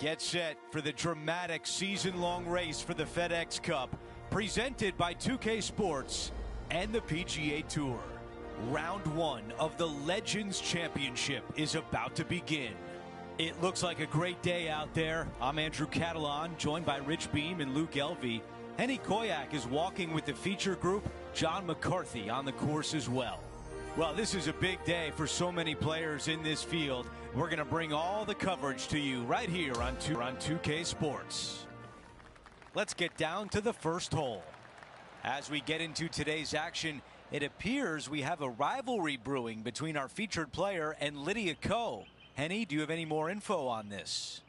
Get set for the dramatic season-long race for the FedEx Cup, presented by 2K Sports and the PGA Tour. Round one of the Legends Championship is about to begin. It looks like a great day out there. I'm Andrew Catalan, joined by Rich Beam and Luke Elvey. Henny Koyak is walking with the feature group. John McCarthy on the course as well. Well, this is a big day for so many players in this field. We're going to bring all the coverage to you right here on 2K Sports. Let's get down to the first hole. As we get into today's action, it appears we have a rivalry brewing between our featured player and Lydia Ko. Henny, do you have any more info on this?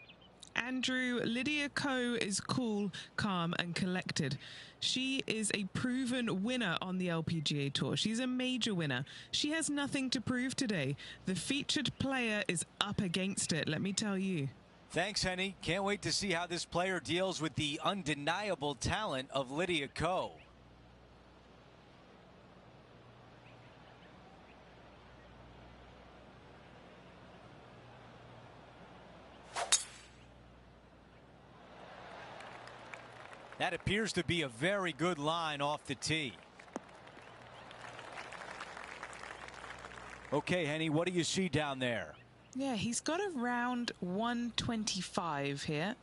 Andrew, Lydia Ko is cool, calm and collected. She is a proven winner on the LPGA Tour. She's a major winner. She has nothing to prove today. The featured player is up against it, let me tell you. Thanks, Henny. Can't wait to see how this player deals with the undeniable talent of Lydia Ko. That appears to be a very good line off the tee. Okay, Henny, what do you see down there? Yeah, he's got around 125 here.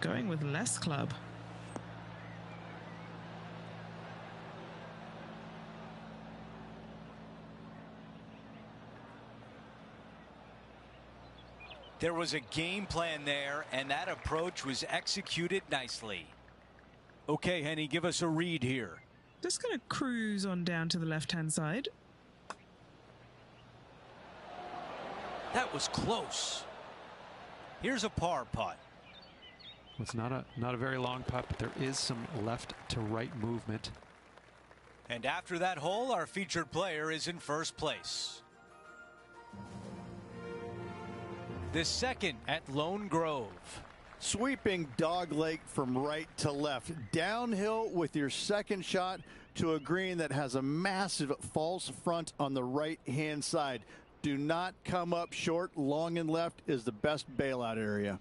Going with less club. There was a game plan there, and that approach was executed nicely. Okay, Henny, give us a read here. Just going to cruise on down to the left-hand side. That was close. Here's a par putt. It's not a very long putt, but there is some left to right movement. And after that hole, our featured player is in first place. The second at Lone Grove. Sweeping dogleg from right to left. Downhill with your second shot to a green that has a massive false front on the right-hand side. Do not come up short. Long and left is the best bailout area.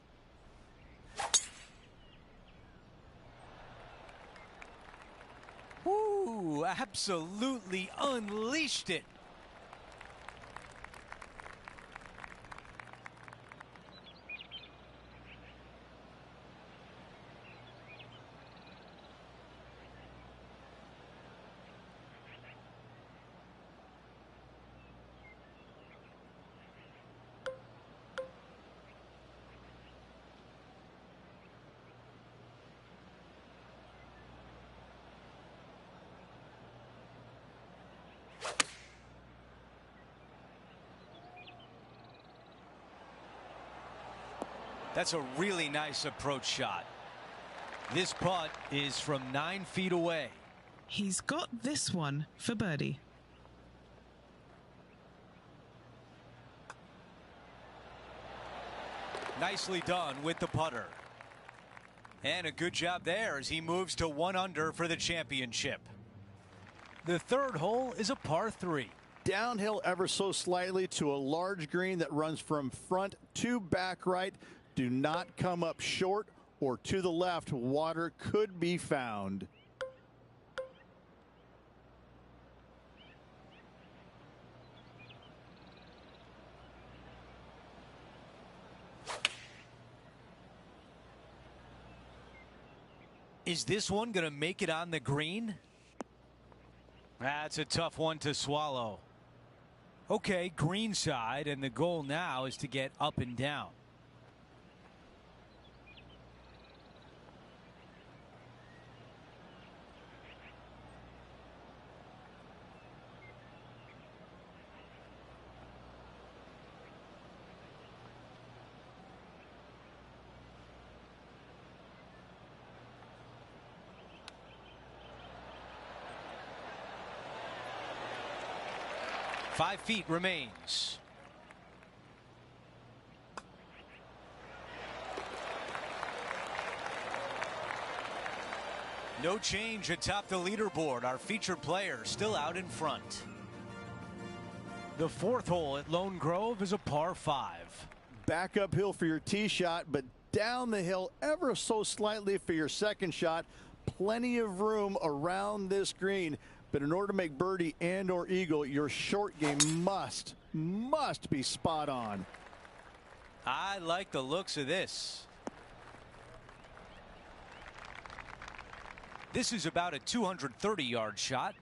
Ooh, absolutely unleashed it. That's a really nice approach shot. This putt is from 9 feet away. He's got this one for birdie. Nicely done with the putter. And a good job there as he moves to 1 under for the championship. The third hole is a par 3. Downhill ever so slightly to a large green that runs from front to back right. Do not come up short or to the left. Water could be found. Is this one going to make it on the green? That's a tough one to swallow. Okay, green side, and the goal now is to get up and down. 5 feet remains. No change atop the leaderboard. Our featured player still out in front. The 4th hole at Lone Grove is a par 5. Back uphill for your tee shot, but down the hill ever so slightly for your second shot. Plenty of room around this green, but in order to make birdie and or eagle, your short game must be spot on. I like the looks of this. This is about a 230-yard shot.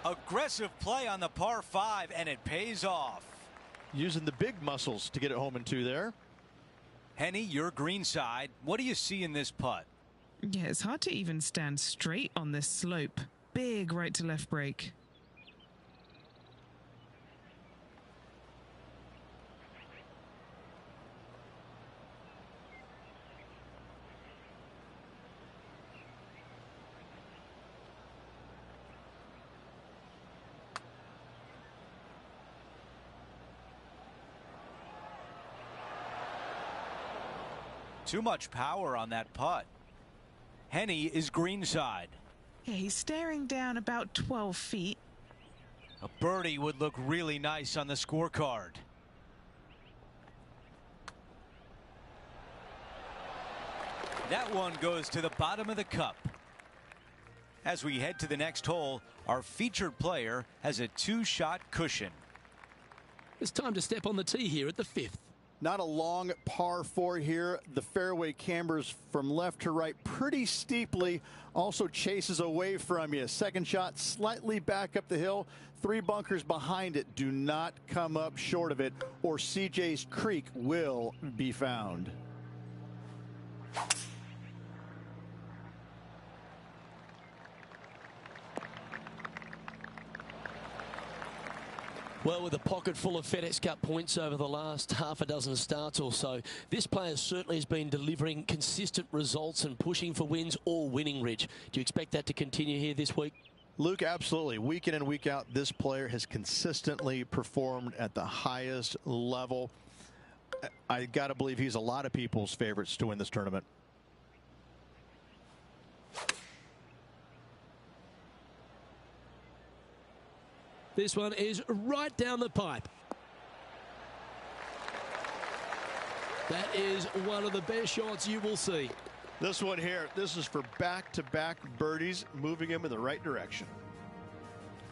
Aggressive play on the par 5, and it pays off. Using the big muscles to get it home in 2 there. Henny, your green side. What do you see in this putt? Yeah, it's hard to even stand straight on this slope. Big right to left break. Too much power on that putt. Henny is greenside. Yeah, he's staring down about 12 feet. A birdie would look really nice on the scorecard. That one goes to the bottom of the cup. As we head to the next hole, our featured player has a 2-shot cushion. It's time to step on the tee here at the 5th. Not a long par 4 here. The fairway cambers from left to right pretty steeply. Also chases away from you. Second shot slightly back up the hill. 3 bunkers behind it. Do not come up short of it, or CJ's Creek will be found. Well, with a pocket full of FedEx Cup points over the last half a dozen starts or so, this player certainly has been delivering consistent results and pushing for wins or winning, Rich. Do you expect that to continue here this week? Luke, absolutely. Week in and week out, this player has consistently performed at the highest level. I got to believe he's a lot of people's favorites to win this tournament. This one is right down the pipe. That is one of the best shots you will see. This one here, this is for back-to-back birdies, moving him in the right direction.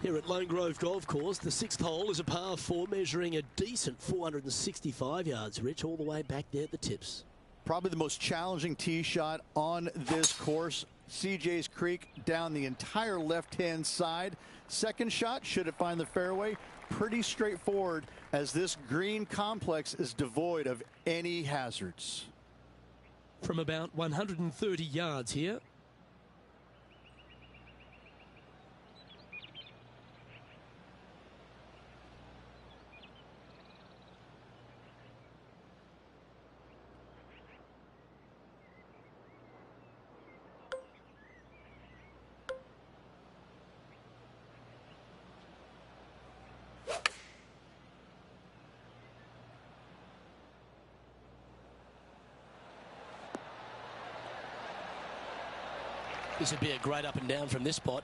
Here at Lone Grove Golf Course, the 6th hole is a par 4 measuring a decent 465 yards, Rich, all the way back there at the tips. Probably the most challenging tee shot on this course. CJ's Creek down the entire left-hand side. Second shot, should it find the fairway, pretty straightforward, as this green complex is devoid of any hazards. From about 130 yards here. This would be a great up and down from this spot.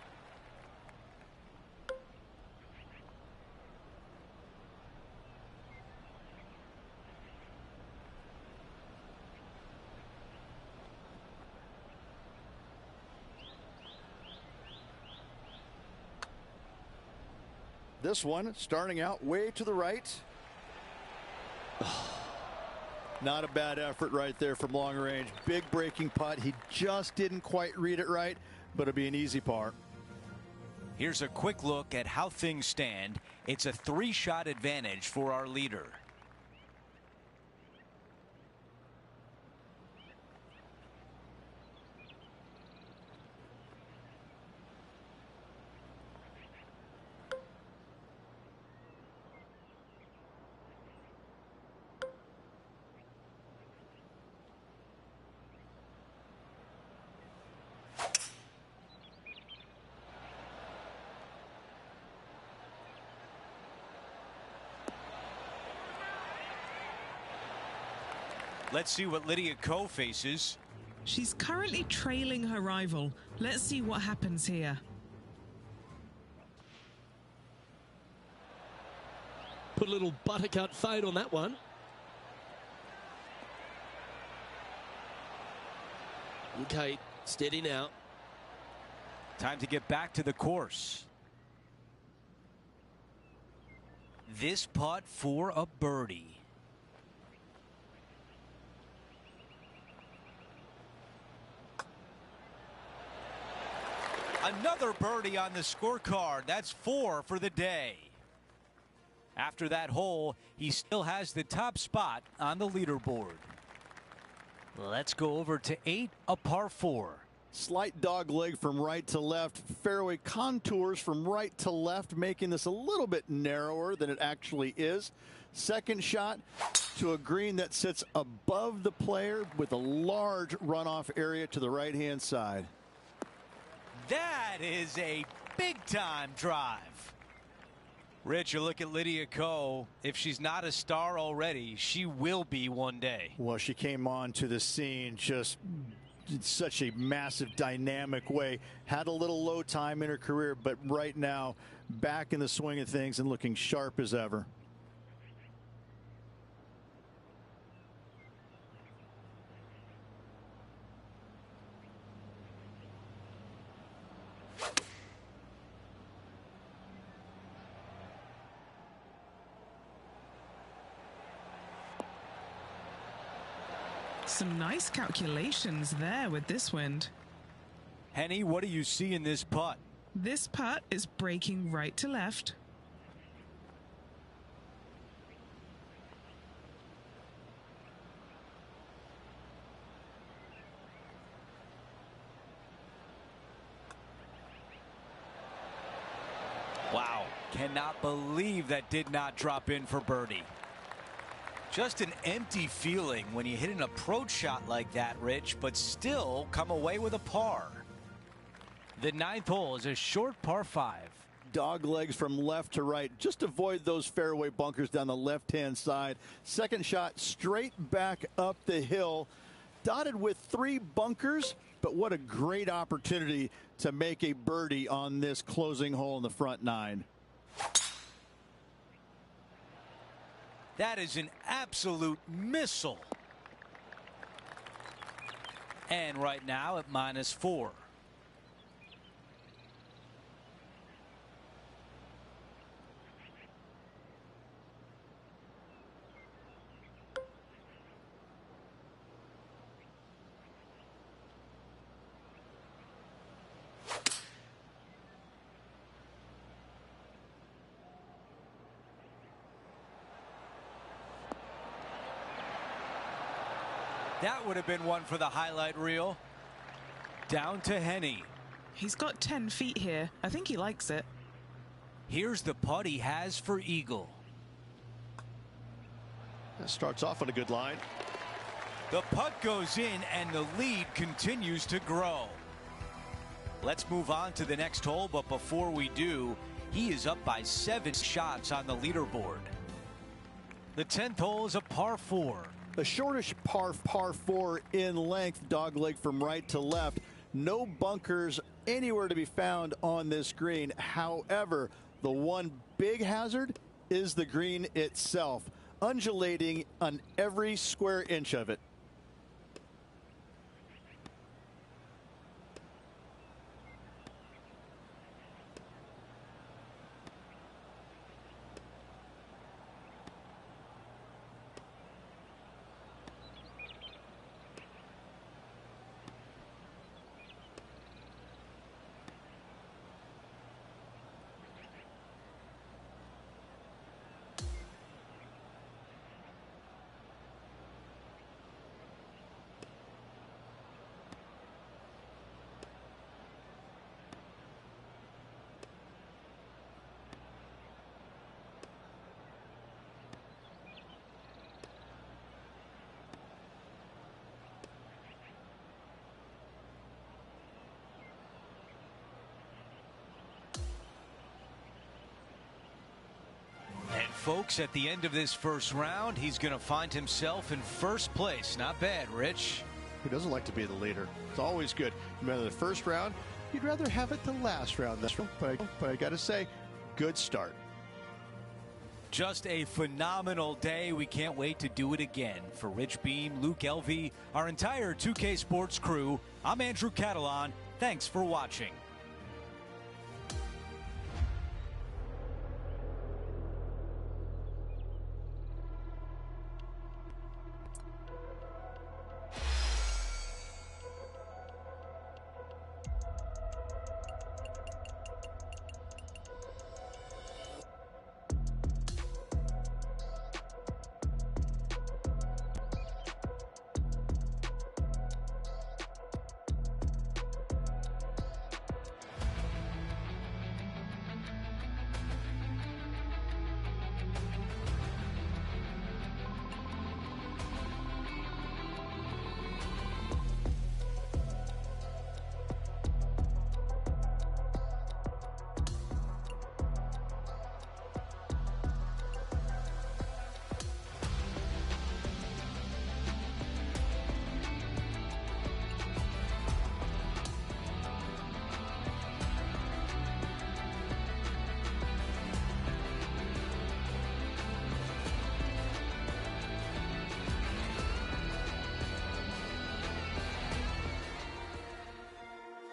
This one starting out way to the right. Not a bad effort right there from long range. Big breaking putt. He just didn't quite read it right, but it'll be an easy par. Here's a quick look at how things stand. It's a 3-shot advantage for our leader. Let's see what Lydia Ko faces. She's currently trailing her rival. Let's see what happens here. Put a little buttercut fade on that one. Okay, steady now. Time to get back to the course. This putt for a birdie. Another birdie on the scorecard. That's 4 for the day. After that hole, he still has the top spot on the leaderboard. Let's go over to 8, a par 4. Slight dog leg from right to left. Fairway contours from right to left, making this a little bit narrower than it actually is. Second shot to a green that sits above the player with a large runoff area to the right-hand side. That is a big-time drive. Rich, you look at Lydia Ko. If she's not a star already, she will be one day. Well, she came on to the scene just in such a massive, dynamic way. Had a little low time in her career, but right now, back in the swing of things and looking sharp as ever. Some nice calculations there with this wind. Henny, what do you see in this putt? This putt is breaking right to left. Wow, cannot believe that did not drop in for birdie. Just an empty feeling when you hit an approach shot like that, Rich, but still come away with a par. The 9th hole is a short par 5. Dog legs from left to right. Just avoid those fairway bunkers down the left-hand side. Second shot straight back up the hill. Dotted with 3 bunkers, but what a great opportunity to make a birdie on this closing hole in the front 9. That is an absolute missile. And right now at -4. That would have been one for the highlight reel. Down to Henny. He's got 10 feet here. I think he likes it. Here's the putt he has for eagle. That starts off on a good line. The putt goes in and the lead continues to grow. Let's move on to the next hole, but before we do, he is up by 7 shots on the leaderboard. The 10th hole is a par 4. A shortish par 4 in length, dogleg from right to left. No bunkers anywhere to be found on this green. However, the one big hazard is the green itself, undulating on every square inch of it. folks, at the end of this first round, he's going to find himself in first place. Not bad, Rich. Who doesn't like to be the leader? It's always good. No matter the first round, you'd rather have it the last round. But I got to say, good start. Just a phenomenal day. We can't wait to do it again. For Rich Beam, Luke Elvey, our entire 2K Sports crew, I'm Andrew Catalan. Thanks for watching.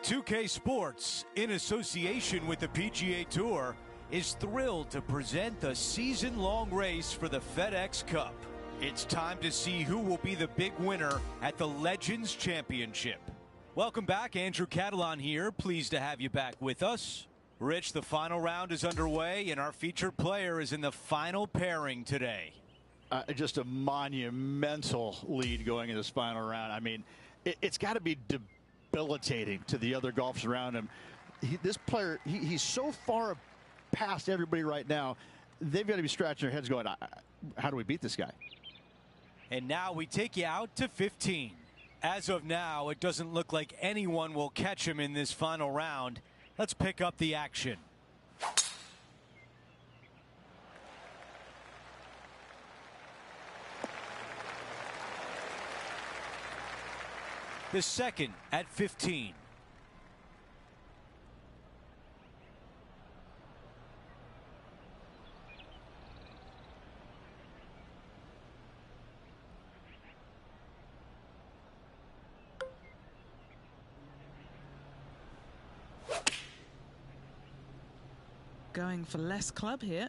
.2K Sports, in association with the PGA Tour, is thrilled to present the season-long race for the FedEx Cup. It's time to see who will be the big winner at the Legends Championship. Welcome back, Andrew Catalan here. Pleased to have you back with us. Rich, the final round is underway, and our featured player is in the final pairing today. Just a monumental lead going in this final round. I mean, it's got to be debilitating to the other golfers around him. This player, he's so far past everybody right now. They've got to be scratching their heads going, how do we beat this guy? And now we take you out to 15. As of now, it doesn't look like anyone will catch him in this final round. Let's pick up the action. The second at 15. Going for less club here.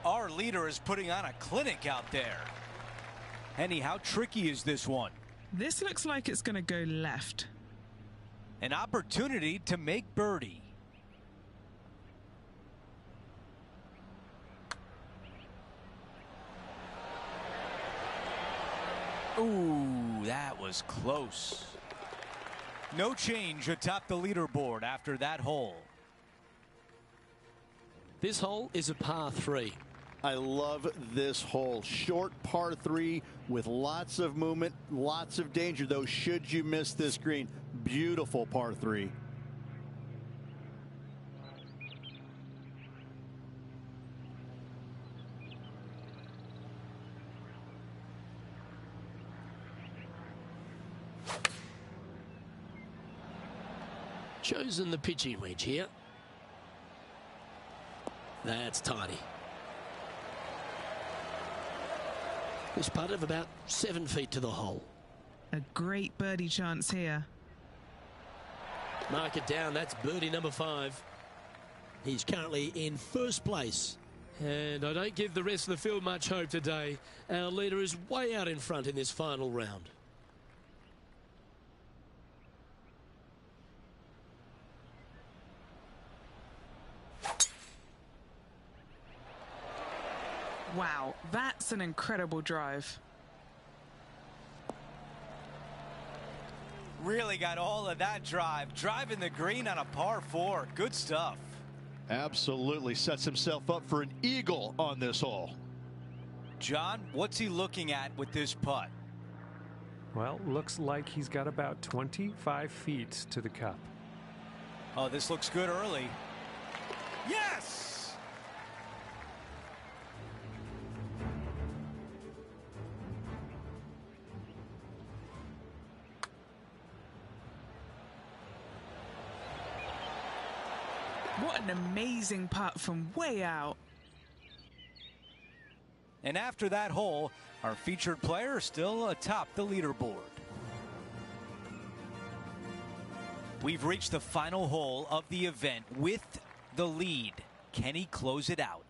Our leader is putting on a clinic out there. Henny, how tricky is this one? This looks like it's going to go left. An opportunity to make birdie. Ooh, that was close. No change atop the leaderboard after that hole. This hole is a par 3. I love this hole. Short par 3 with lots of movement, lots of danger, though, should you miss this green. Beautiful par 3. Chosen the pitching wedge here. That's tidy. This putt of about 7 feet to the hole. A great birdie chance here. Mark it down. That's birdie number 5. He's currently in first place. And I don't give the rest of the field much hope today. Our leader is way out in front in this final round. Wow, that's an incredible drive. Really got all of that drive. Driving the green on a par 4. Good stuff. Absolutely sets himself up for an eagle on this hole. John, what's he looking at with this putt? Well, looks like he's got about 25 feet to the cup. Oh, this looks good early. Yes! What an amazing putt from way out. And after that hole, our featured player still atop the leaderboard. We've reached the final hole of the event with the lead. Can he close it out?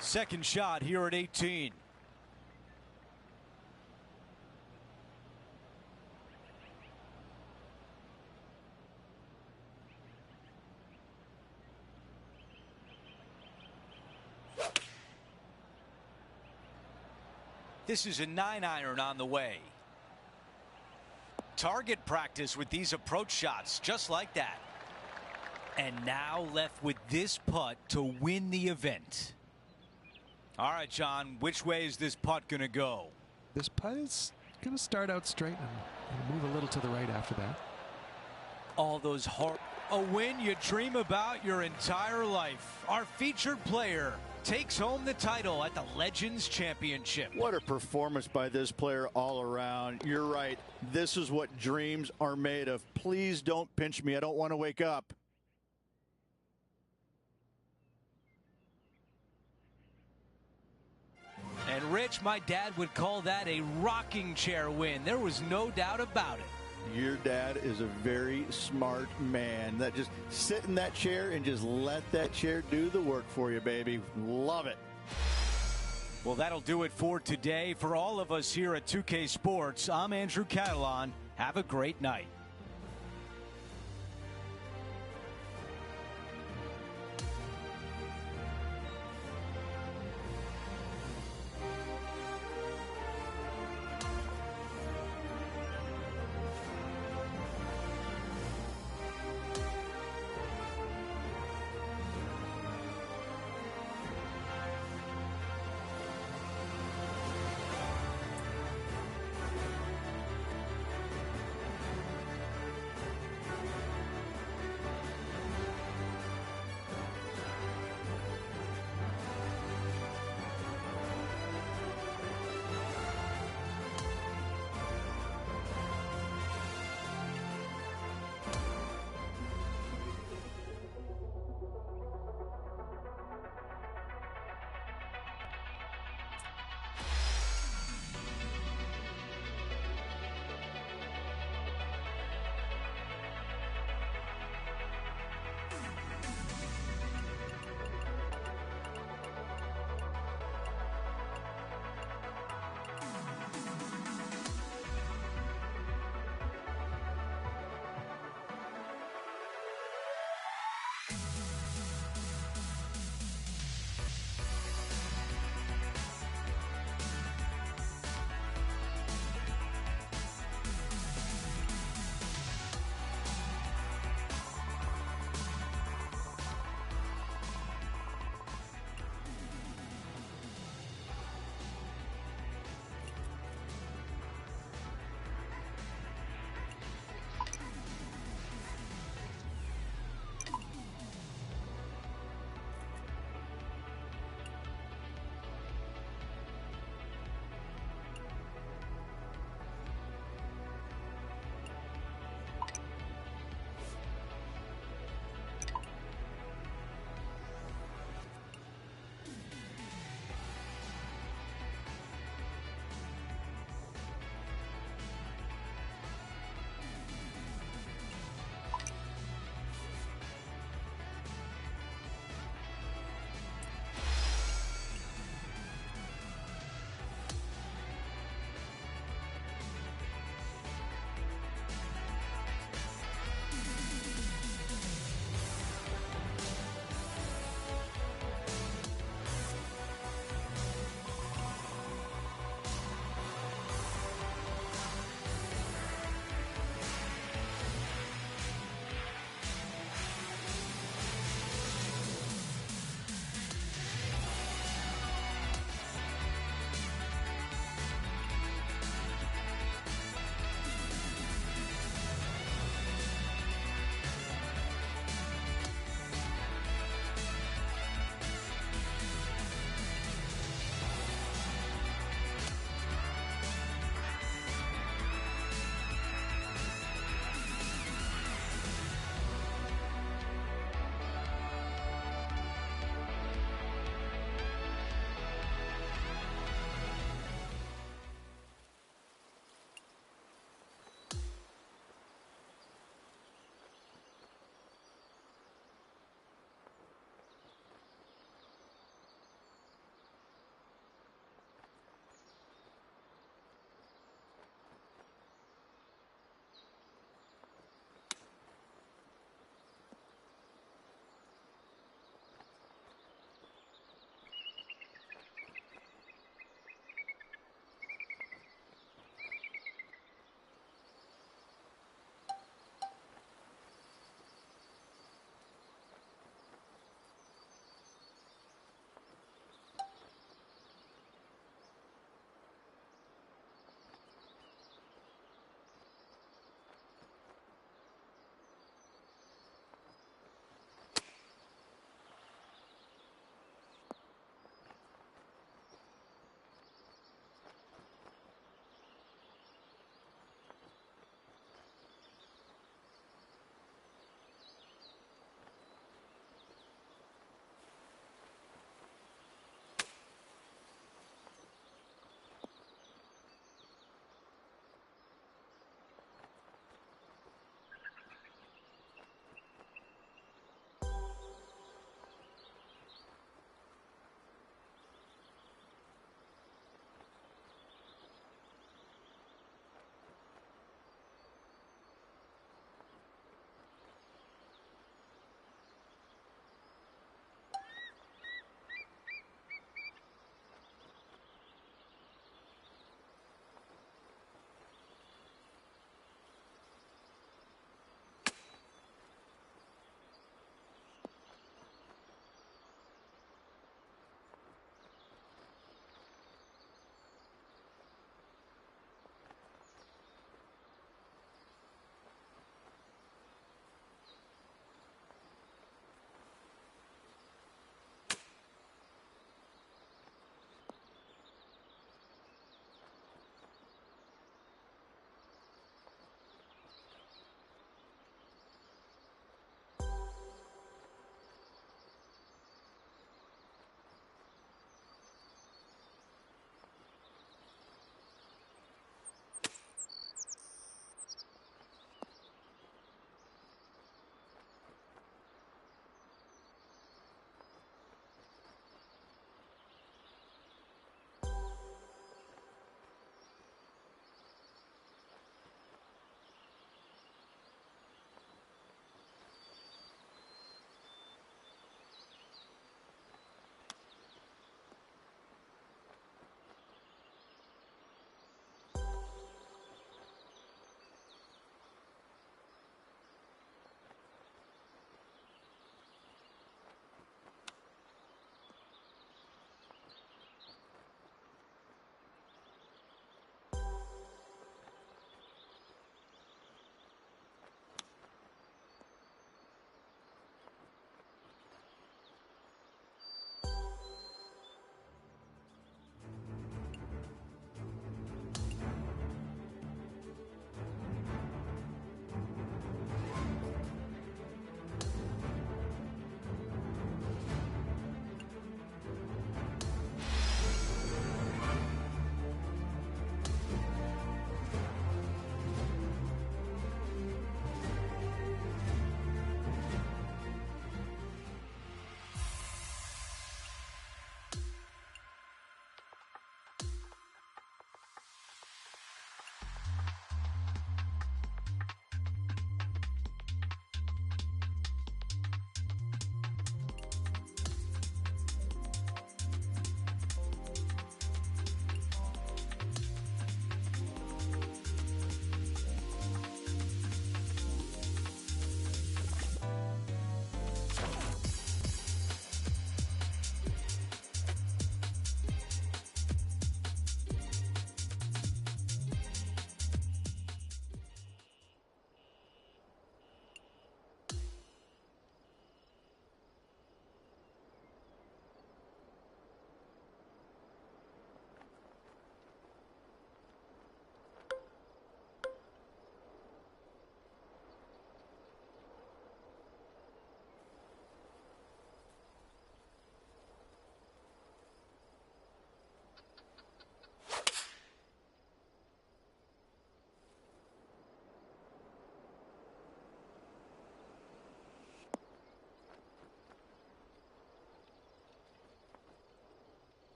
Second shot here at 18. This is a 9-iron on the way. Target practice with these approach shots, just like that. And now left with this putt to win the event. All right, John, which way is this putt going to go? This putt is going to start out straight and move a little to the right after that. All those a win you dream about your entire life. Our featured player takes home the title at the Legends Championship. What a performance by this player all around. You're right. This is what dreams are made of. Please don't pinch me. I don't want to wake up. And Rich, my dad would call that a rocking chair win. There was no doubt about it. Your dad is a very smart man. That just sit in that chair and just let that chair do the work for you, baby. Love it. Well, that'll do it for today. For all of us here at 2K Sports, I'm Andrew Catalan. Have a great night.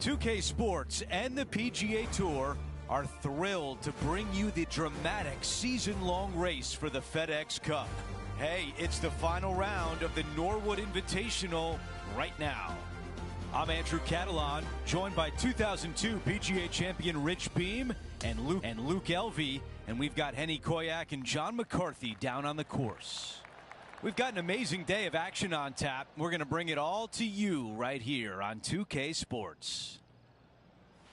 2K Sports and the PGA Tour are thrilled to bring you the dramatic season-long race for the FedEx Cup. Hey, it's the final round of the Norwood Invitational right now. I'm Andrew Catalan, joined by 2002 PGA champion Rich Beam and Luke Elvey, and we've got Henny Koyak and John McCarthy down on the course. We've got an amazing day of action on tap. We're going to bring it all to you right here on 2K Sports.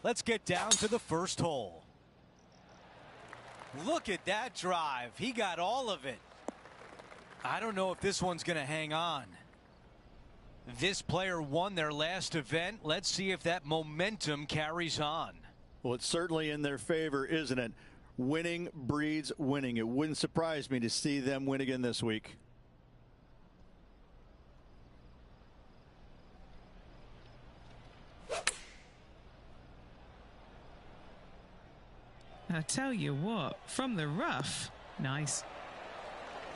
Let's get down to the first hole. Look at that drive. He got all of it. I don't know if this one's going to hang on. This player won their last event. Let's see if that momentum carries on. Well, it's certainly in their favor, isn't it? Winning breeds winning. It wouldn't surprise me to see them win again this week. I tell you what, from the rough, nice.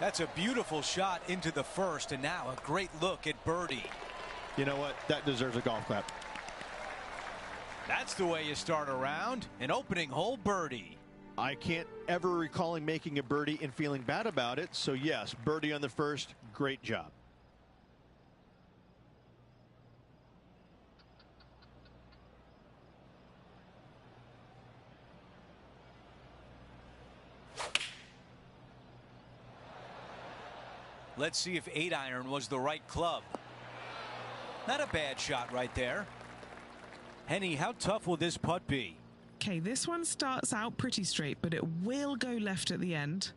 That's a beautiful shot into the first, and now a great look at birdie. You know what? That deserves a golf clap. That's the way you start a round, an opening hole birdie. I can't ever recall him making a birdie and feeling bad about it. So yes, birdie on the first, great job. Let's see if 8-iron was the right club. Not a bad shot right there. Henny, how tough will this putt be? Okay, this one starts out pretty straight, but it will go left at the end.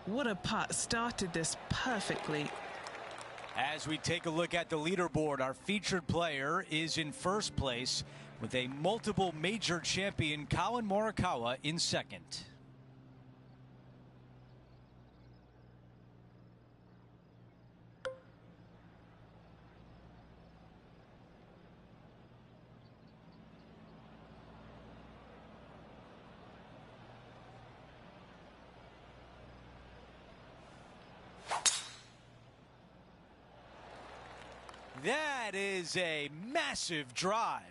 What a putt. Started this perfectly. As we take a look at the leaderboard, our featured player is in first place with a multiple major champion, Colin Morikawa, in second. That is a massive drive.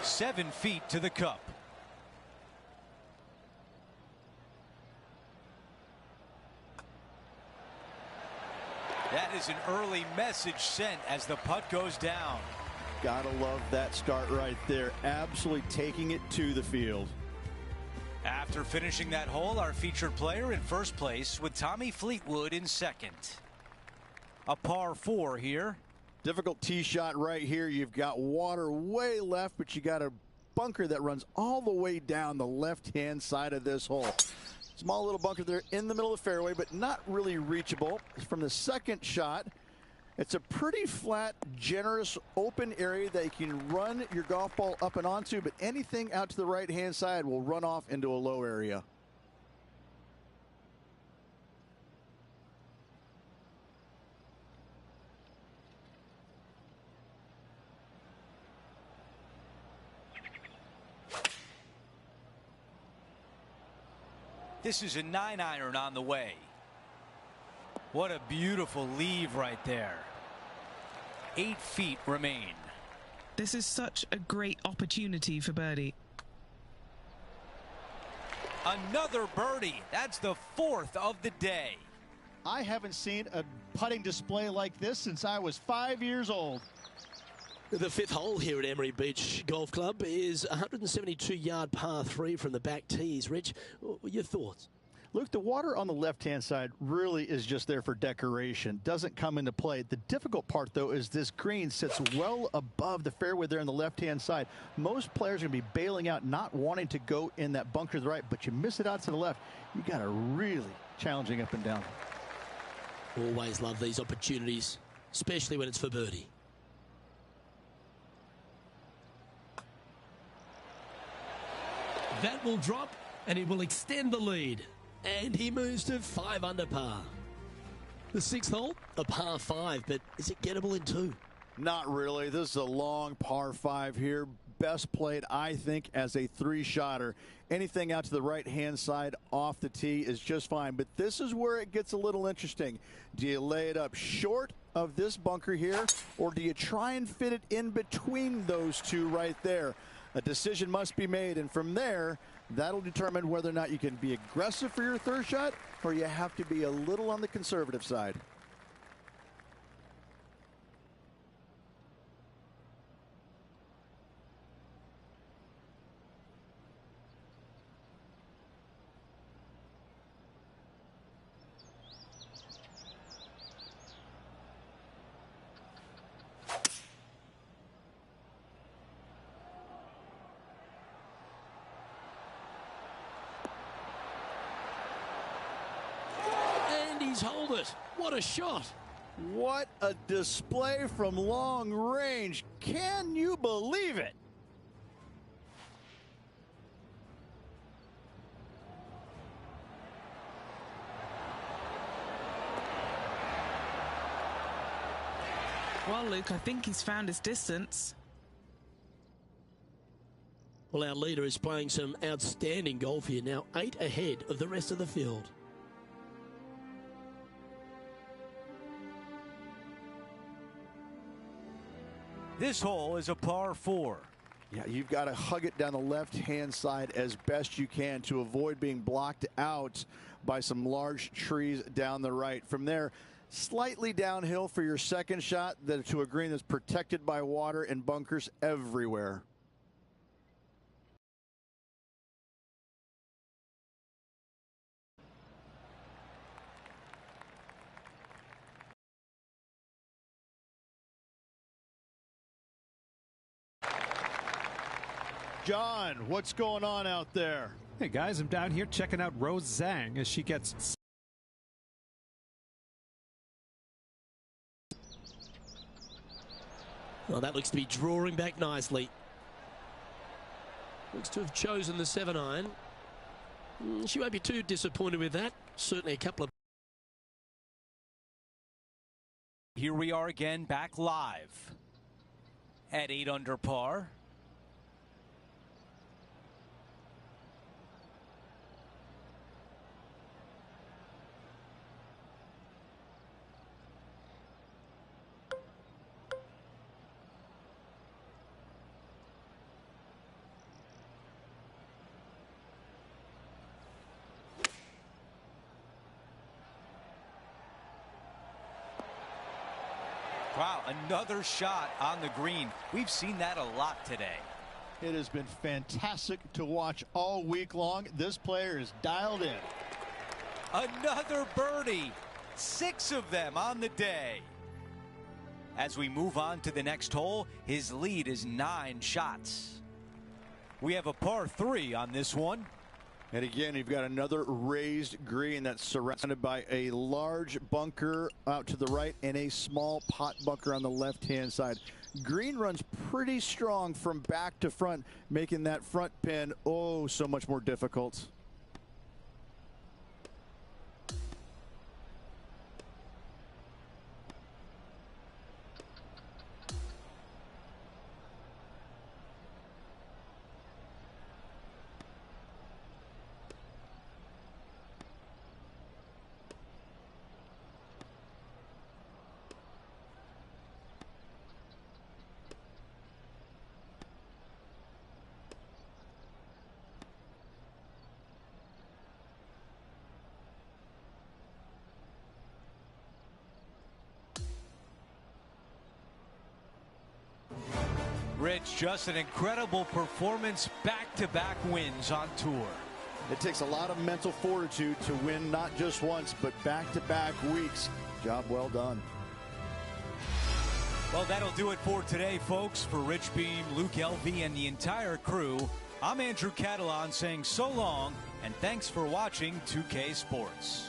Seven feet to the cup. That is an early message sent as the putt goes down. Gotta love that start right there. Absolutely taking it to the field. After finishing that hole, our featured player in first place with Tommy Fleetwood in second. A par 4 here. Difficult tee shot right here. You've got water way left, but you got a bunker that runs all the way down the left-hand side of this hole. Small little bunker there in the middle of the fairway, but not really reachable. From the second shot, it's a pretty flat, generous, open area that you can run your golf ball up and onto, but anything out to the right-hand side will run off into a low area. This is a 9-iron on the way. What a beautiful leave right there. 8 feet remain. This is such a great opportunity for birdie. Another birdie. That's the 4th of the day. I haven't seen a putting display like this since I was 5 years old. The fifth hole here at Emery Beach Golf Club is 172-yard par 3 from the back tees. Rich, your thoughts? Luke, the water on the left-hand side really is just there for decoration. Doesn't come into play. The difficult part, though, is this green sits well above the fairway there on the left-hand side. Most players are going to be bailing out, not wanting to go in that bunker to the right, but you miss it out to the left. You got a really challenging up and down. Always love these opportunities, especially when it's for birdie. That will drop, and it will extend the lead. And he moves to 5 under par. The 6th hole, a par 5, but is it gettable in 2? Not really. This is a long par 5 here. Best played, I think, as a 3-shotter. Anything out to the right-hand side off the tee is just fine. But this is where it gets a little interesting. Do you lay it up short of this bunker here, or do you try and fit it in between those two right there? A decision must be made, and from there, that'll determine whether or not you can be aggressive for your 3rd shot, or you have to be a little on the conservative side. He's holed it. What a shot. What a display from long range. Can you believe it? Well, Luke, I think he's found his distance. Well, our leader is playing some outstanding golf here now, 8 ahead of the rest of the field. This hole is a par 4. Yeah, you've got to hug it down the left-hand side as best you can to avoid being blocked out by some large trees down the right. From there, slightly downhill for your 2nd shot to a green that's protected by water and bunkers everywhere. John, what's going on out there? Hey guys, I'm down here checking out Rose Zhang as she gets. Well, that looks to be drawing back nicely. Looks to have chosen the 7-iron. She won't be too disappointed with that. Certainly a couple of. Here we are again, back live at 8 under par. Wow, another shot on the green. We've seen that a lot today. It has been fantastic to watch all week long. This player is dialed in. Another birdie. 6 of them on the day. As we move on to the next hole, his lead is 9 shots. We have a par 3 on this one. And again, you've got another raised green that's surrounded by a large bunker out to the right and a small pot bunker on the left-hand side. Green runs pretty strong from back to front, making that front pin oh so much more difficult. Rich, just an incredible performance, back-to-back wins on tour. It takes a lot of mental fortitude to win not just once, but back-to-back weeks. Job well done. Well, that'll do it for today, folks. For Rich Beam, Luke Elvey, and the entire crew, I'm Andrew Catalan saying so long, and thanks for watching 2K Sports.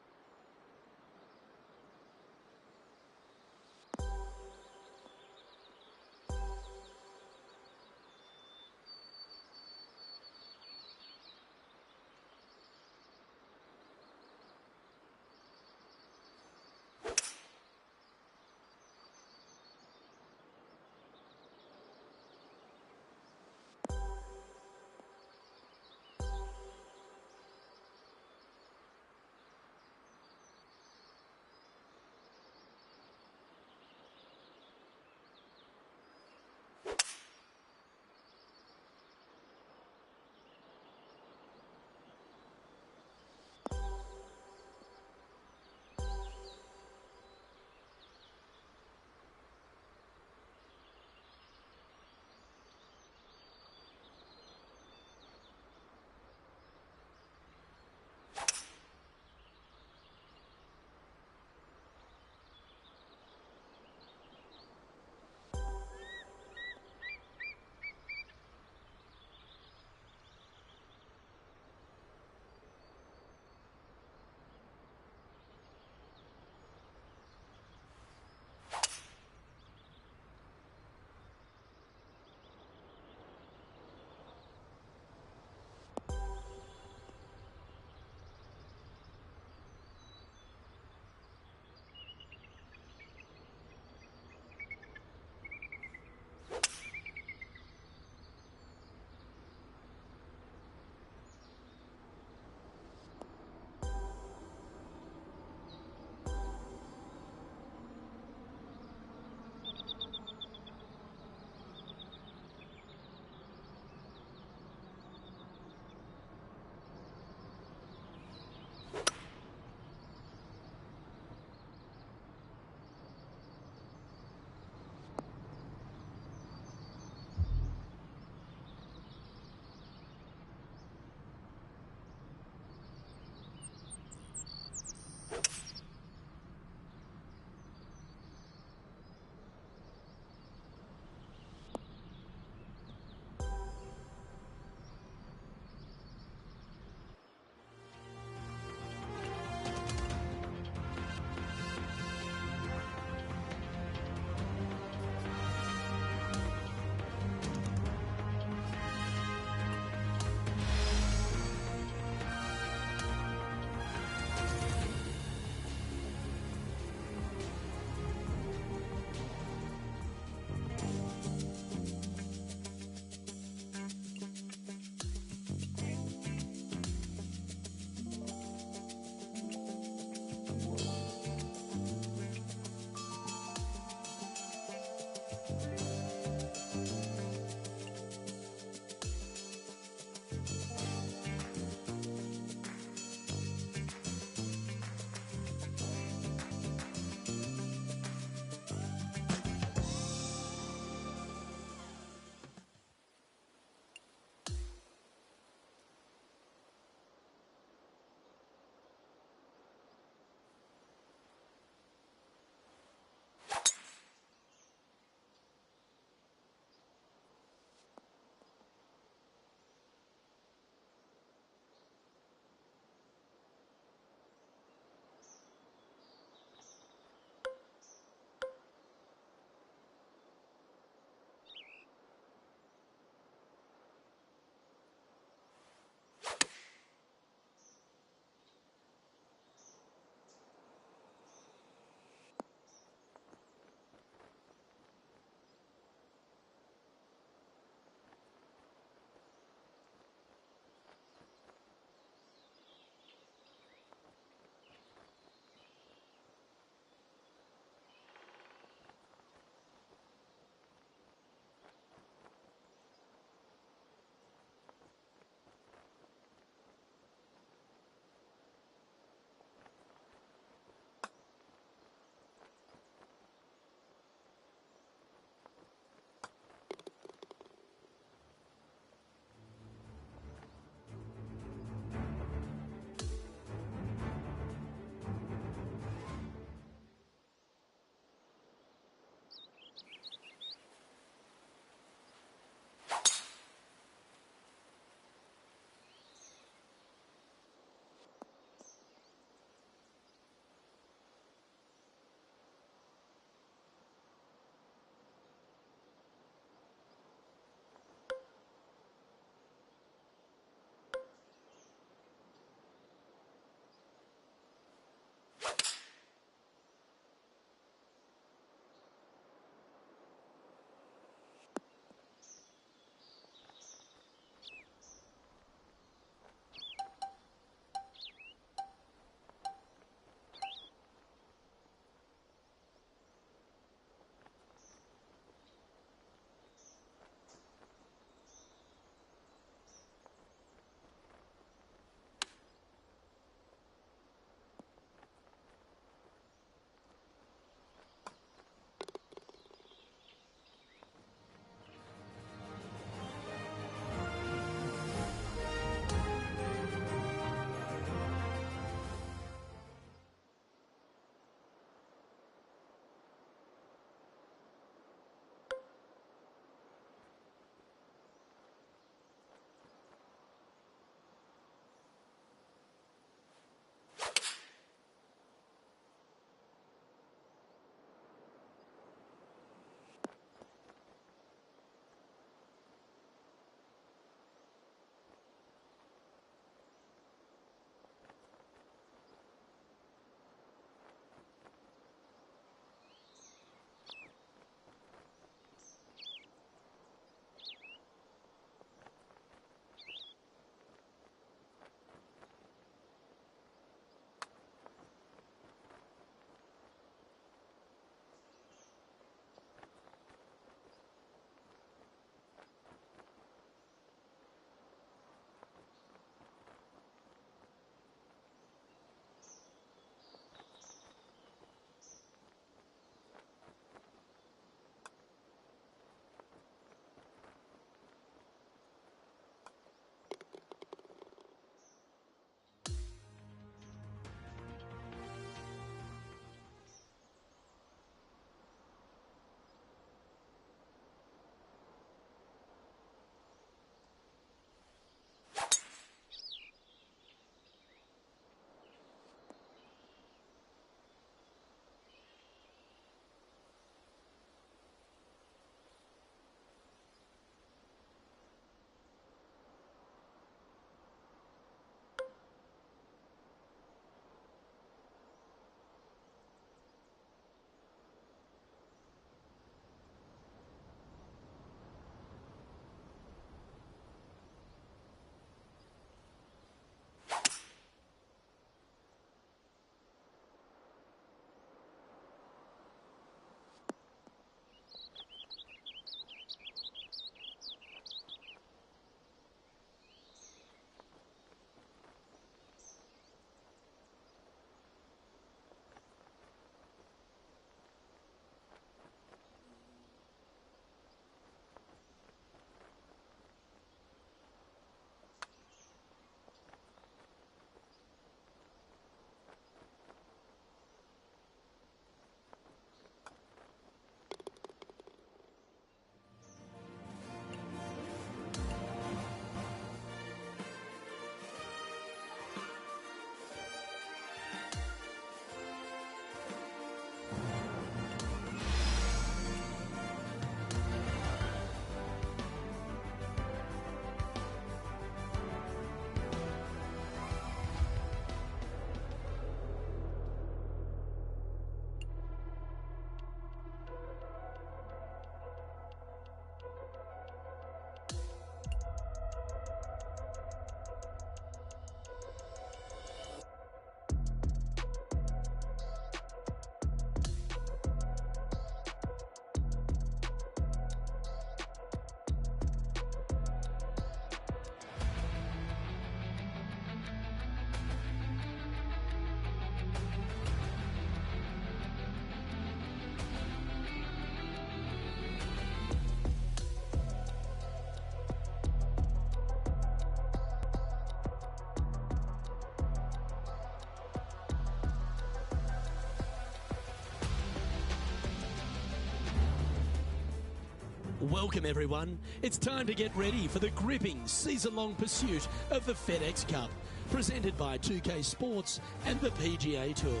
Welcome everyone. It's time to get ready for the gripping season-long pursuit of the FedEx Cup, presented by 2K Sports and the PGA Tour.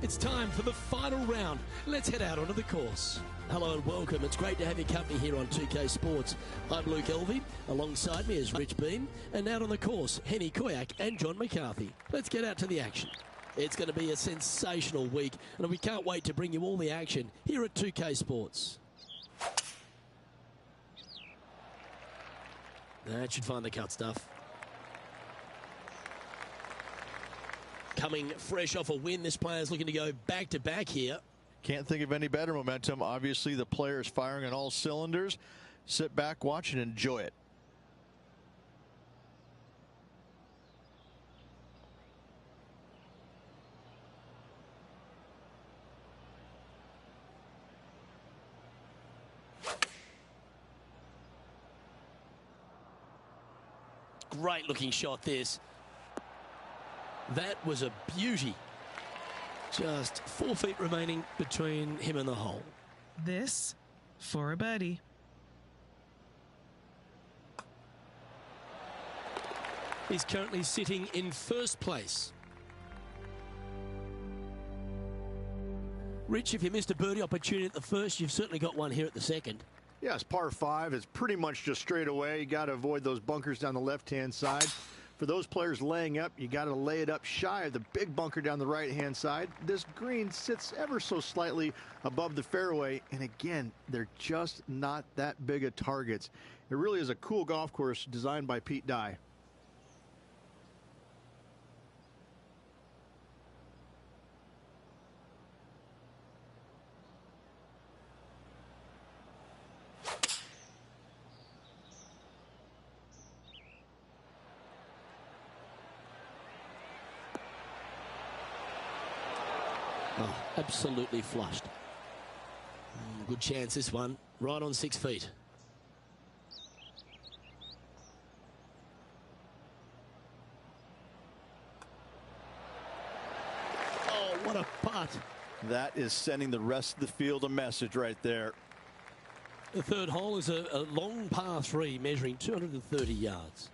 It's time for the final round. Let's head out onto the course. Hello and welcome. It's great to have your company here on 2K Sports. I'm Luke Elvey. Alongside me is Rich Beam. And out on the course, Henny Koyak and John McCarthy. Let's get out to the action. It's going to be a sensational week, and we can't wait to bring you all the action here at 2K Sports. That should find the cut stuff. Coming fresh off a win, this player's looking to go back-to-back here. Can't think of any better momentum. Obviously, the player is firing on all cylinders. Sit back, watch, and enjoy it. Great looking shot this. That was a beauty. Just 4 feet remaining between him and the hole. This for a birdie. He's currently sitting in first place. Rich, if you missed a birdie opportunity at the first, you've certainly got one here at the second. Yeah, it's par 5. It's pretty much just straight away. You got to avoid those bunkers down the left-hand side. For those players laying up, you got to lay it up shy of the big bunker down the right-hand side. This green sits ever so slightly above the fairway, and again, they're just not that big of targets. It really is a cool golf course designed by Pete Dye. Oh, absolutely flushed. Good chance this one. Right on 6 feet. Oh, what a putt. That is sending the rest of the field a message right there. The third hole is a long par 3 measuring 230 yards.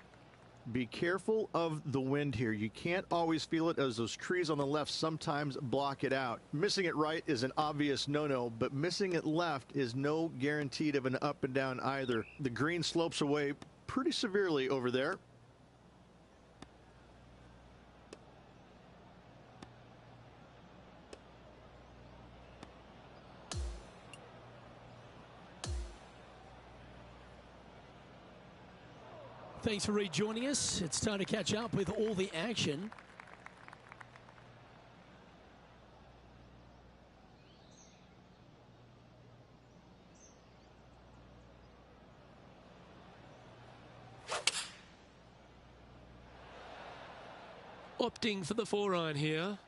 Be careful of the wind here. You can't always feel it, as those trees on the left sometimes block it out. Missing it right is an obvious no-no, but missing it left is no guaranteed of an up and down either. The green slopes away pretty severely over there. Thanks for rejoining us. It's time to catch up with all the action. Opting for the 4-iron here.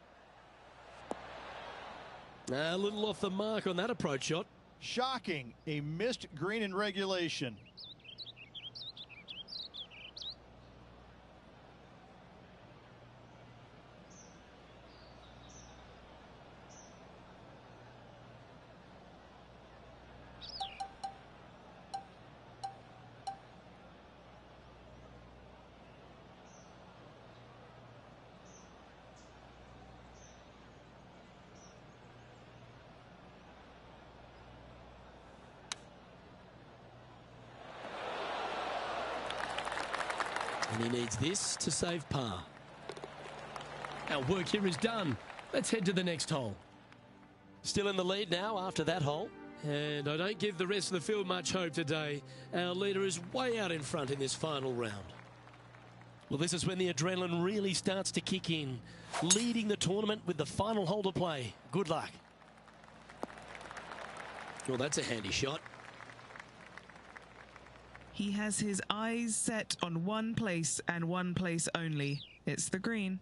A little off the mark on that approach shot. Shocking. A missed green in regulation. And he needs this to save par. Our work here is done. Let's head to the next hole. Still in the lead now after that hole. And I don't give the rest of the field much hope today. Our leader is way out in front in this final round. Well, this is when the adrenaline really starts to kick in. Leading the tournament with the final hole to play. Good luck. Well, that's a handy shot. He has his eyes set on one place and one place only. It's the green.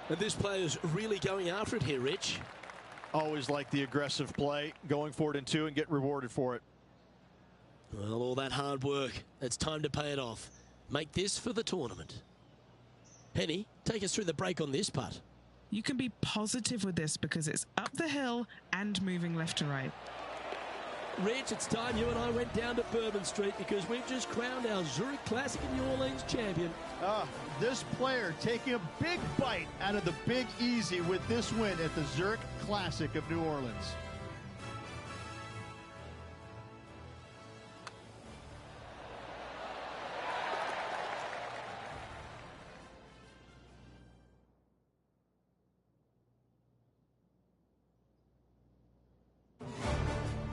And this player's really going after it here, Rich. Always like the aggressive play, going for it in 2 and get rewarded for it. Well, all that hard work, it's time to pay it off. Make this for the tournament. Penny, take us through the break on this putt. You can be positive with this because it's up the hill and moving left to right. Rich, it's time you and I went down to Bourbon Street because we've just crowned our Zurich Classic in New Orleans champion. This player taking a big bite out of the Big Easy with this win at the Zurich Classic of New Orleans.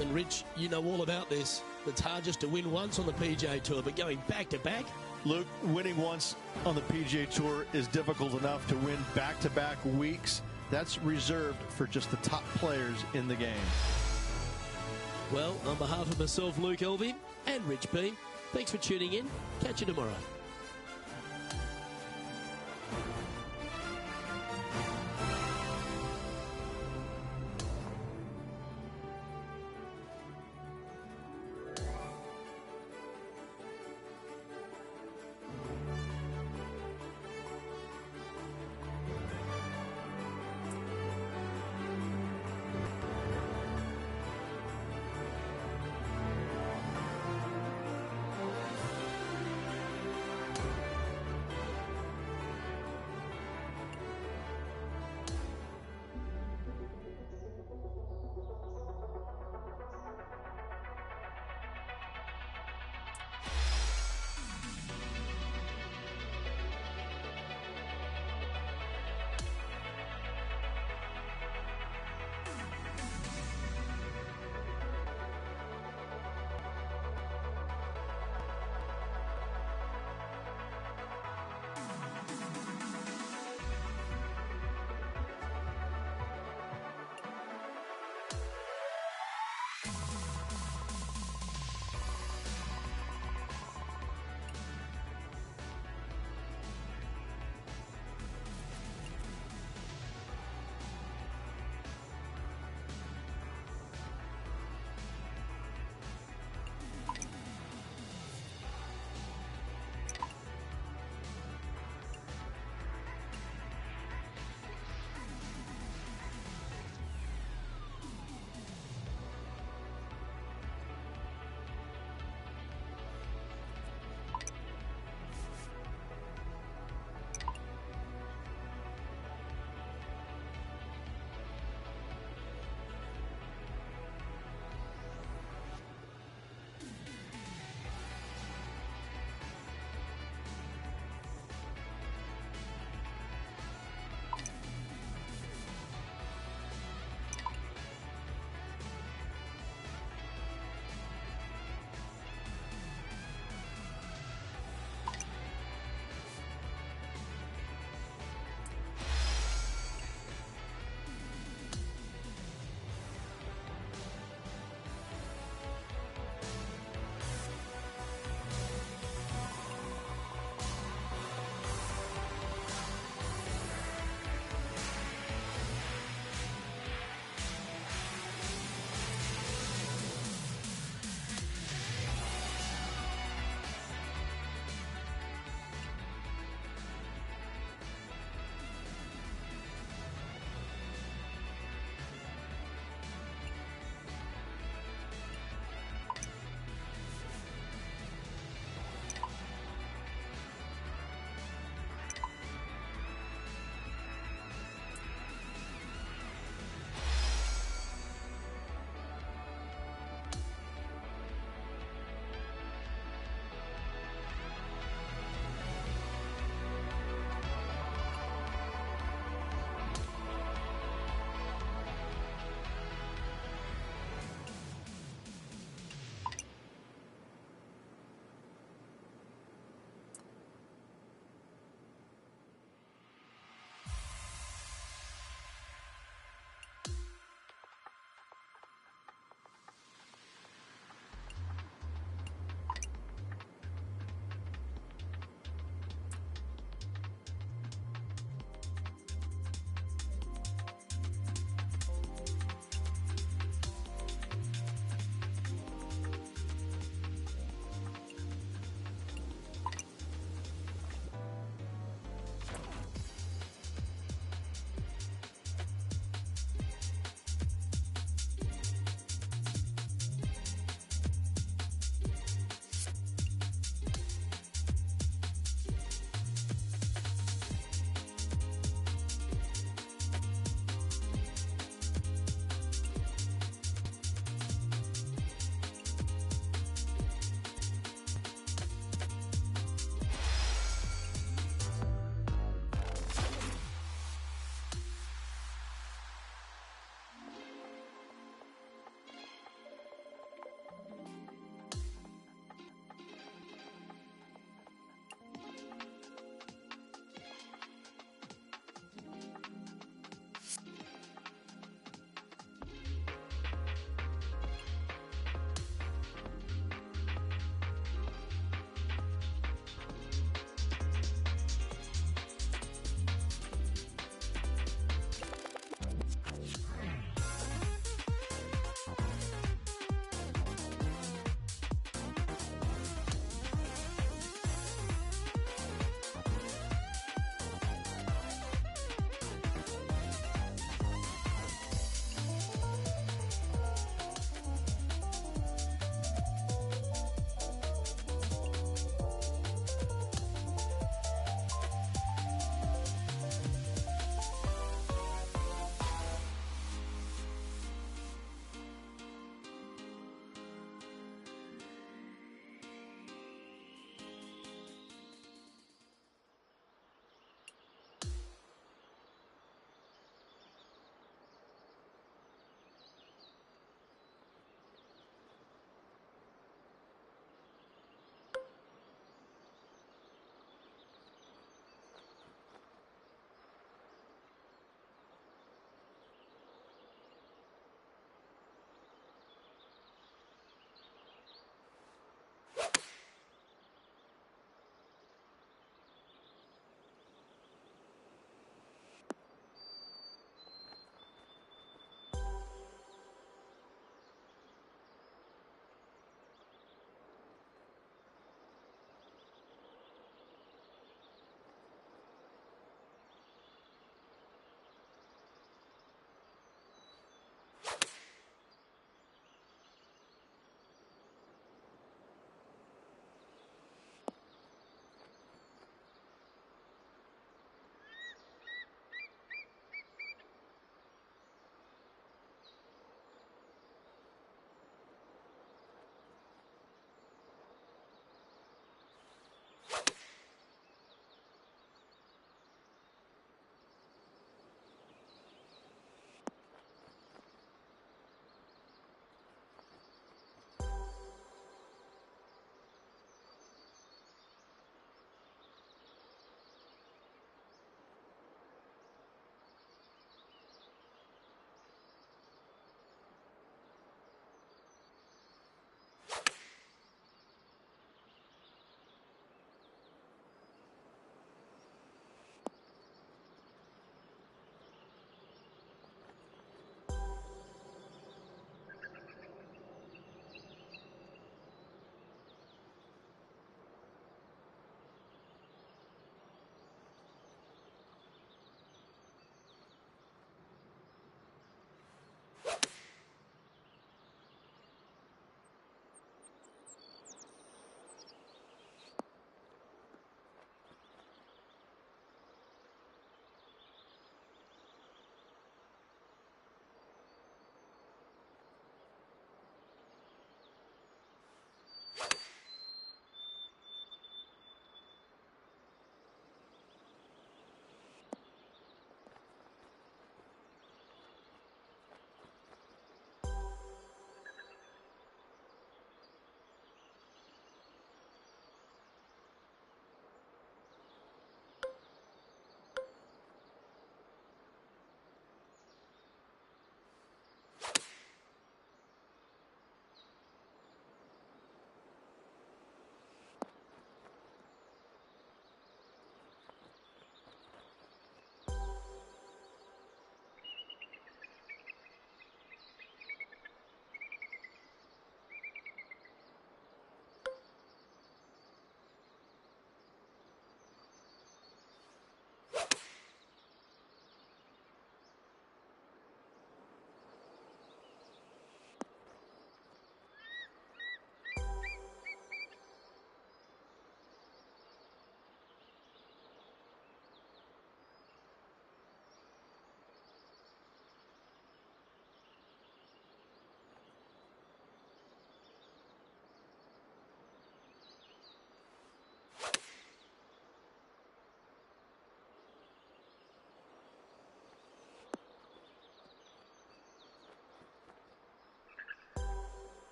And Rich, you know all about this. It's hard just to win once on the PGA Tour, but going back-to-back. Luke, winning once on the PGA Tour is difficult enough. To win back-to-back weeks, that's reserved for just the top players in the game. Well, on behalf of myself, Luke Elvey, and Rich Beam, thanks for tuning in. Catch you tomorrow.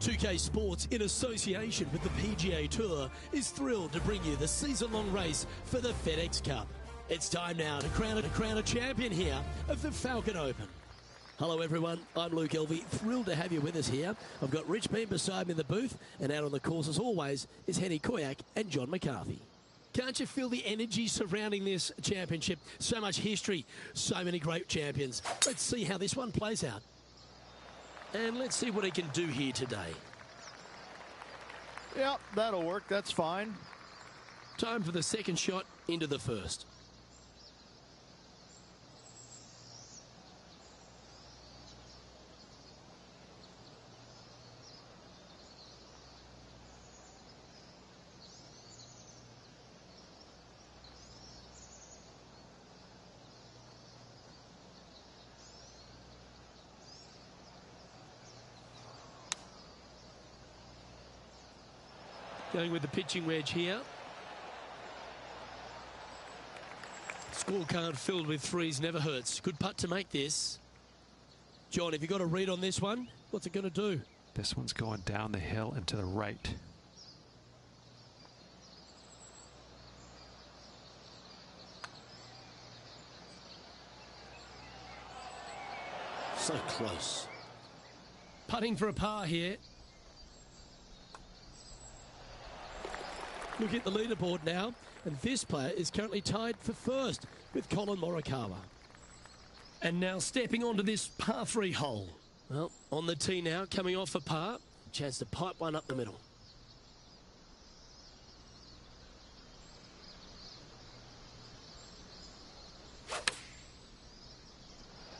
2K Sports, in association with the PGA Tour, is thrilled to bring you the season-long race for the FedEx Cup. It's time now to crown a champion here of the Falcon Open. Hello everyone, I'm Luke Elvey, thrilled to have you with us here. I've got Rich Beam beside me in the booth, and out on the course as always is Henny Koyak and John McCarthy. Can't you feel the energy surrounding this championship? So much history, so many great champions. Let's see how this one plays out. And let's see what he can do here today. Yep, that'll work. That's fine. Time for the second shot into the first. Going with the pitching wedge here. Scorecard filled with threes never hurts. Good putt to make this. John, have you got a read on this one? What's it going to do? This one's going down the hill and to the right. So close. Putting for a par here. Look at the leaderboard now, and this player is currently tied for first with Colin Morikawa. And now stepping onto this par 3 hole. Well, on the tee now, coming off a par. Chance to pipe one up the middle.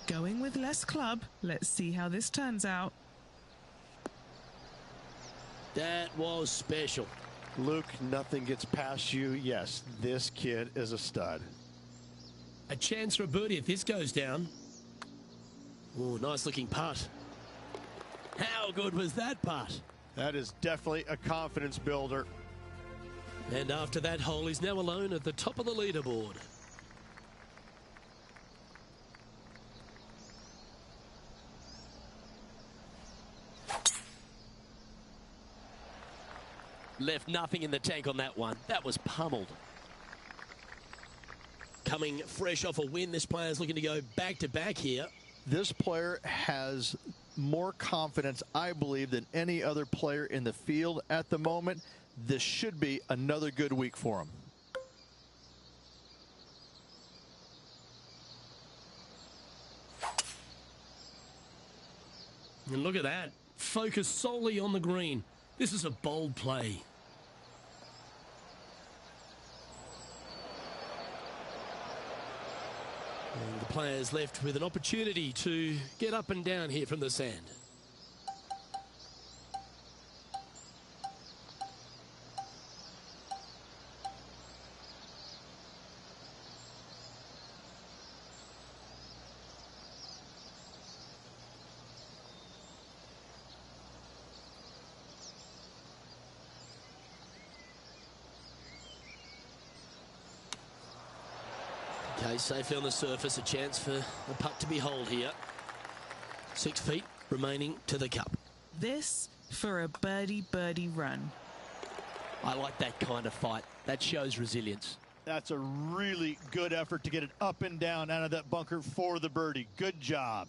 Going with less club. Let's see how this turns out. That was special. Luke, nothing gets past you. Yes, this kid is a stud. A chance for a birdie if this goes down. Oh, nice looking putt. How good was that putt? That is definitely a confidence builder. And after that hole, he's now alone at the top of the leaderboard. Left nothing in the tank on that one. That was pummeled. Coming fresh off a win, this player's looking to go back-to-back here. This player has more confidence, I believe, than any other player in the field at the moment. This should be another good week for him. And look at that. Focus solely on the green. This is a bold play. And the player's left with an opportunity to get up and down here from the sand. Okay, safely on the surface, a chance for the putt to be holed here. 6 feet remaining to the cup. This for a birdie run. I like that kind of fight. That shows resilience. That's a really good effort to get it up and down out of that bunker for the birdie. Good job.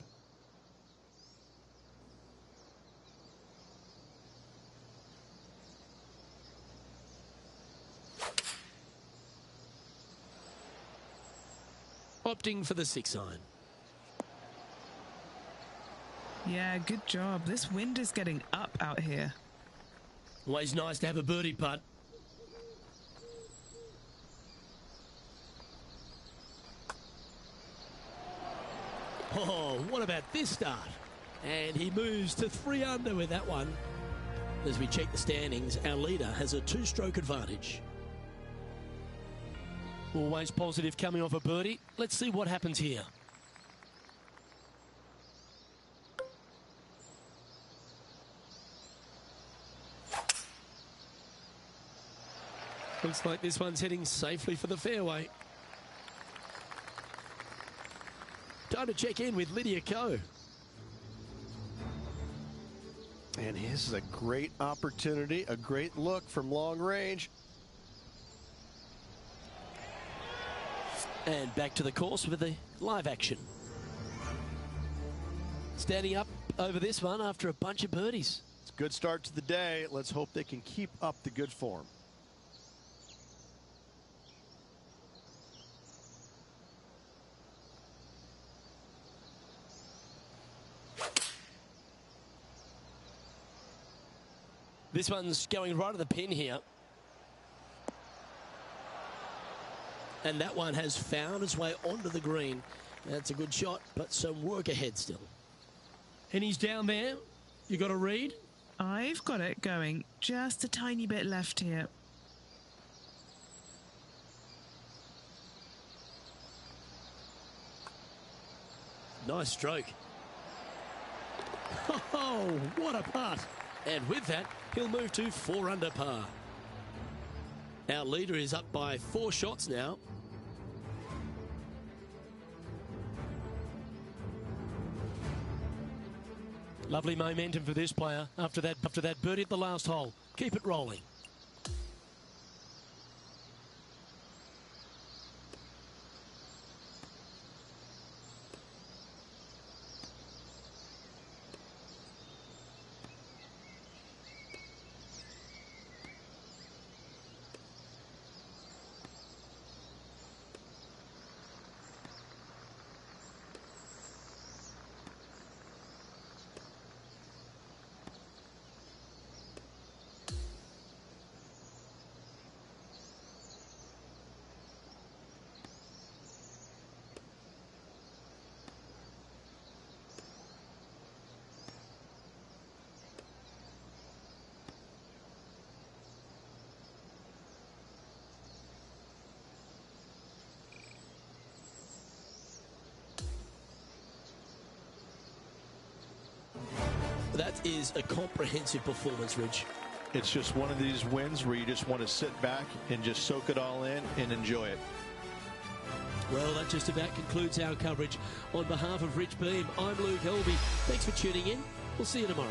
Opting for the 6-iron. Yeah, good job. This wind is getting up out here. Always nice to have a birdie putt. Oh, what about this start? And he moves to 3 under with that one. As we check the standings, our leader has a 2-stroke advantage. Always positive coming off a birdie. Let's see what happens here. Looks like this one's heading safely for the fairway. Time to check in with Lydia Ko. And this is a great opportunity, a great look from long range. And back to the course with the live action. Standing up over this one after a bunch of birdies. It's a good start to the day. Let's hope they can keep up the good form. This one's going right at the pin here. And that one has found its way onto the green. That's a good shot, but some work ahead still. And he's down there. You got a read? I've got it going. Just a tiny bit left here. Nice stroke. Oh, what a putt. And with that, he'll move to 4 under par. Our leader is up by 4 shots now. Lovely momentum for this player after that birdie at the last hole. Keep it rolling. That is a comprehensive performance, Rich. It's just one of these wins where you just want to sit back and just soak it all in and enjoy it. Well, that just about concludes our coverage. On behalf of Rich Beam, I'm Luke Helby. Thanks for tuning in. We'll see you tomorrow.